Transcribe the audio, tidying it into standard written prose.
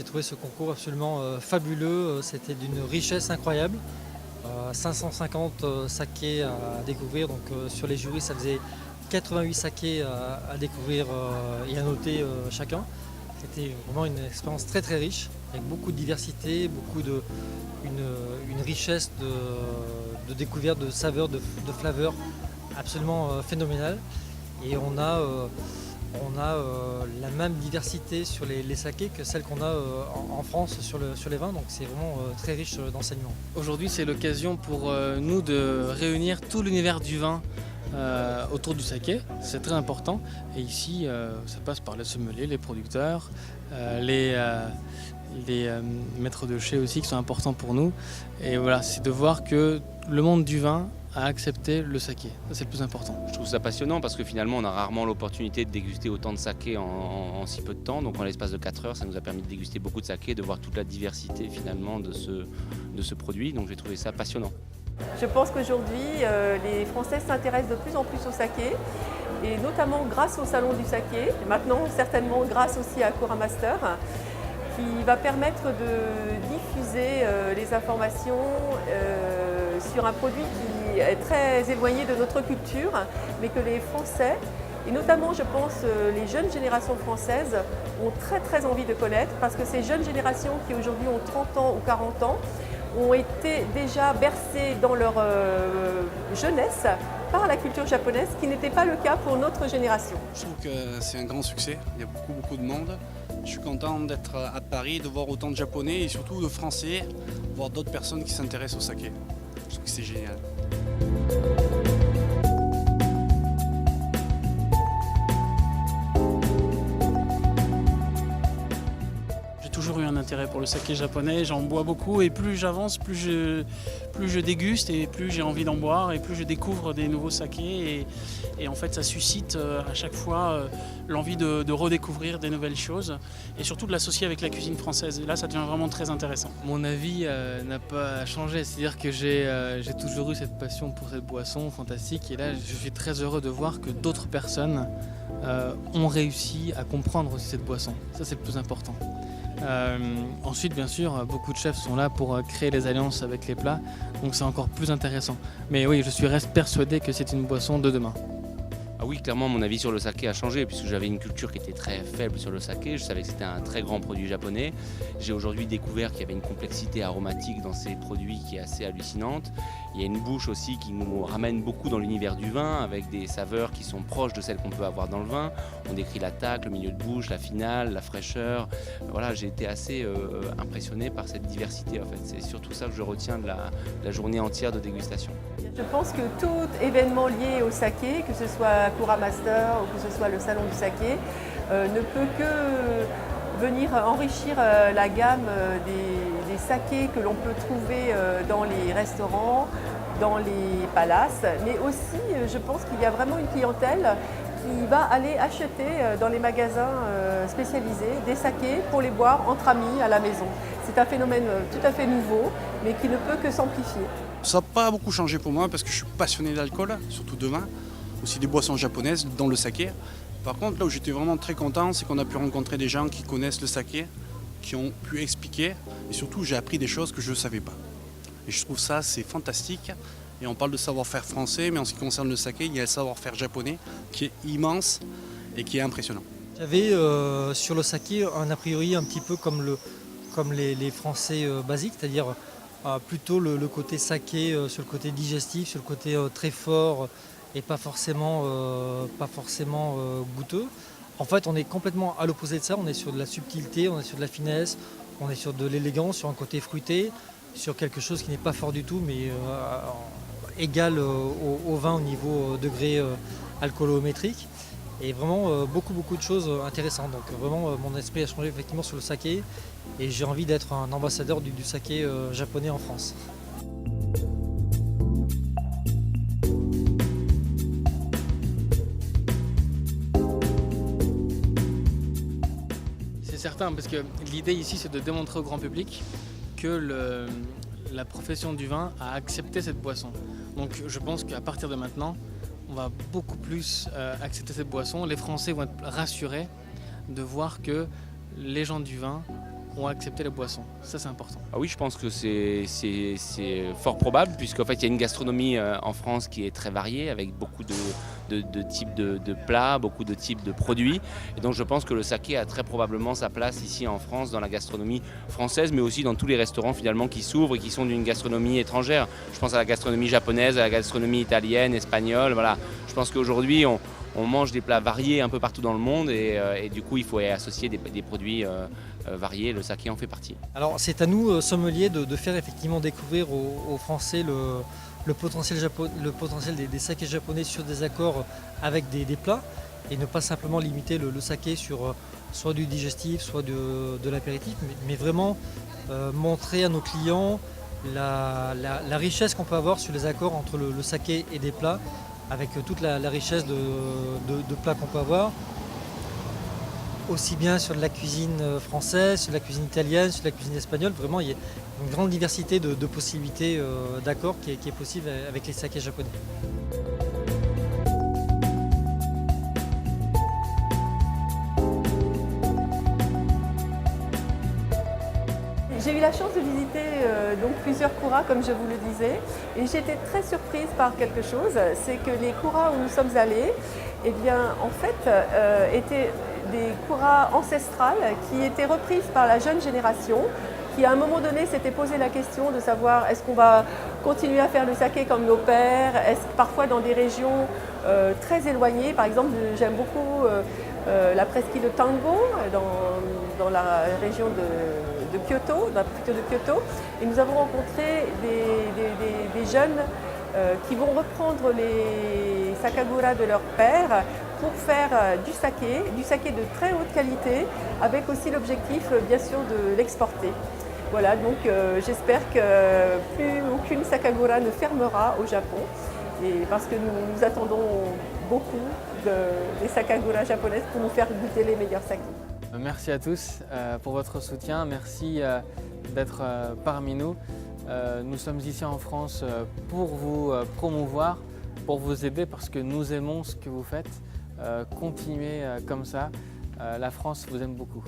trouvé ce concours absolument fabuleux. C'était d'une richesse incroyable. 550 sakés à découvrir. Donc sur les jurys, ça faisait 88 sakés à découvrir et à noter chacun. C'était vraiment une expérience très très riche, avec beaucoup de diversité, une richesse de découvertes, de saveurs, de flavors absolument phénoménale. Et on a la même diversité sur les sakés que celle qu'on a en France sur les vins, donc c'est vraiment très riche d'enseignements. Aujourd'hui, c'est l'occasion pour nous de réunir tout l'univers du vin autour du saké. C'est très important. Et ici, ça passe par les sommeliers, les producteurs, les maîtres de chai aussi qui sont importants pour nous. Et voilà, c'est de voir que le monde du vin a accepté le saké. Ça, c'est le plus important. Je trouve ça passionnant parce que finalement, on a rarement l'opportunité de déguster autant de saké en si peu de temps. Donc en l'espace de 4 heures, ça nous a permis de déguster beaucoup de saké, de voir toute la diversité finalement de ce produit. Donc j'ai trouvé ça passionnant. Je pense qu'aujourd'hui, les Français s'intéressent de plus en plus au saké, et notamment grâce au Salon du Saké, et maintenant certainement grâce aussi à Kura Master, qui va permettre de diffuser les informations sur un produit qui est très éloigné de notre culture, mais que les Français, et notamment je pense les jeunes générations françaises, ont très très envie de connaître, parce que ces jeunes générations qui aujourd'hui ont 30 ans ou 40 ans, ont été déjà bercés dans leur jeunesse par la culture japonaise, ce qui n'était pas le cas pour notre génération. Je trouve que c'est un grand succès, il y a beaucoup de monde. Je suis content d'être à Paris, de voir autant de Japonais et surtout de Français, voir d'autres personnes qui s'intéressent au saké. Je trouve que c'est génial. J'ai toujours eu un intérêt pour le saké japonais, j'en bois beaucoup et plus j'avance, plus je déguste et plus j'ai envie d'en boire et plus je découvre des nouveaux sakés et en fait ça suscite à chaque fois l'envie de redécouvrir des nouvelles choses et surtout de l'associer avec la cuisine française. Et là ça devient vraiment très intéressant. Mon avis n'a pas changé, c'est-à-dire que j'ai toujours eu cette passion pour cette boisson fantastique et là je suis très heureux de voir que d'autres personnes ont réussi à comprendre aussi cette boisson. Ça c'est le plus important. Ensuite, bien sûr, beaucoup de chefs sont là pour créer les alliances avec les plats, donc c'est encore plus intéressant. Mais oui, reste persuadé que c'est une boisson de demain. Ah oui, clairement, mon avis sur le saké a changé puisque j'avais une culture qui était très faible sur le saké. Je savais que c'était un très grand produit japonais. J'ai aujourd'hui découvert qu'il y avait une complexité aromatique dans ces produits qui est assez hallucinante. Il y a une bouche aussi qui nous ramène beaucoup dans l'univers du vin avec des saveurs qui sont proches de celles qu'on peut avoir dans le vin. On décrit l'attaque, le milieu de bouche, la finale, la fraîcheur. Voilà, j'ai été assez impressionné par cette diversité en fait. C'est surtout ça que je retiens de la journée entière de dégustation. Je pense que tout événement lié au saké, que ce soit Kura Master ou que ce soit le Salon du Saké, ne peut que venir enrichir la gamme des sakés que l'on peut trouver dans les restaurants, dans les palaces, mais aussi je pense qu'il y a vraiment une clientèle qui va aller acheter dans les magasins spécialisés des sakés pour les boire entre amis à la maison. C'est un phénomène tout à fait nouveau, mais qui ne peut que s'amplifier. Ça n'a pas beaucoup changé pour moi parce que je suis passionné d'alcool, surtout de vin, aussi des boissons japonaises, dont le saké. Par contre, là où j'étais vraiment très content, c'est qu'on a pu rencontrer des gens qui connaissent le saké, qui ont pu expliquer, et surtout j'ai appris des choses que je ne savais pas. Et je trouve ça, c'est fantastique. Et on parle de savoir-faire français, mais en ce qui concerne le saké, il y a le savoir-faire japonais qui est immense et qui est impressionnant. J'avais sur le saké un a priori un petit peu comme les Français basiques, c'est-à-dire plutôt le côté saké sur le côté digestif, sur le côté très fort et pas forcément goûteux. En fait, on est complètement à l'opposé de ça, on est sur de la subtilité, on est sur de la finesse, on est sur de l'élégance, sur un côté fruité, sur quelque chose qui n'est pas fort du tout, mais égal au vin au niveau degré alcoolométrique. Et vraiment beaucoup de choses intéressantes. Donc vraiment mon esprit a changé effectivement sur le saké et j'ai envie d'être un ambassadeur du saké japonais en France. C'est certain, parce que l'idée ici c'est de démontrer au grand public que la profession du vin a accepté cette boisson. Donc je pense qu'à partir de maintenant, on va beaucoup plus accepter cette boisson. Les Français vont être rassurés de voir que les gens du vin ont accepté la boisson. Ça, c'est important. Ah oui, je pense que c'est fort probable, puisqu'en fait, il y a une gastronomie en France qui est très variée, avec beaucoup de types de plats, beaucoup de types de produits. Et donc, je pense que le saké a très probablement sa place ici en France, dans la gastronomie française, mais aussi dans tous les restaurants finalement qui s'ouvrent et qui sont d'une gastronomie étrangère. Je pense à la gastronomie japonaise, à la gastronomie italienne, espagnole. Voilà. Je pense qu'aujourd'hui, on mange des plats variés un peu partout dans le monde et du coup, il faut y associer des produits variés. Le saké en fait partie. Alors c'est à nous, sommeliers, de faire effectivement découvrir aux Français le potentiel des sakés japonais sur des accords avec des plats et ne pas simplement limiter le saké sur soit du digestif, soit de l'apéritif, mais vraiment montrer à nos clients la richesse qu'on peut avoir sur les accords entre le saké et des plats, avec toute la richesse de plats qu'on peut avoir, aussi bien sur de la cuisine française, sur de la cuisine italienne, sur de la cuisine espagnole. Vraiment, il y a une grande diversité de possibilités d'accords qui est possible avec les sakés japonais. J'ai eu la chance de visiter donc plusieurs kuras, comme je vous le disais, et j'ai été très surprise par quelque chose, c'est que les kuras où nous sommes allés, eh bien, en fait, étaient des kuras ancestrales qui étaient reprises par la jeune génération, qui à un moment donné s'était posé la question de savoir est-ce qu'on va continuer à faire le saké comme nos pères, est-ce que parfois dans des régions très éloignées, par exemple j'aime beaucoup la presqu'île de Tango dans la région de Kyoto, dans la préfecture de Kyoto, et nous avons rencontré des jeunes qui vont reprendre les sakagura de leur père pour faire du saké de très haute qualité, avec aussi l'objectif bien sûr de l'exporter. Voilà, donc j'espère que plus aucune sakagura ne fermera au Japon, et parce que nous attendons beaucoup des sakagura japonaises pour nous faire goûter les meilleurs sakés. Merci à tous pour votre soutien, merci d'être parmi nous. Nous sommes ici en France pour vous promouvoir, pour vous aider parce que nous aimons ce que vous faites. Continuez comme ça, la France vous aime beaucoup.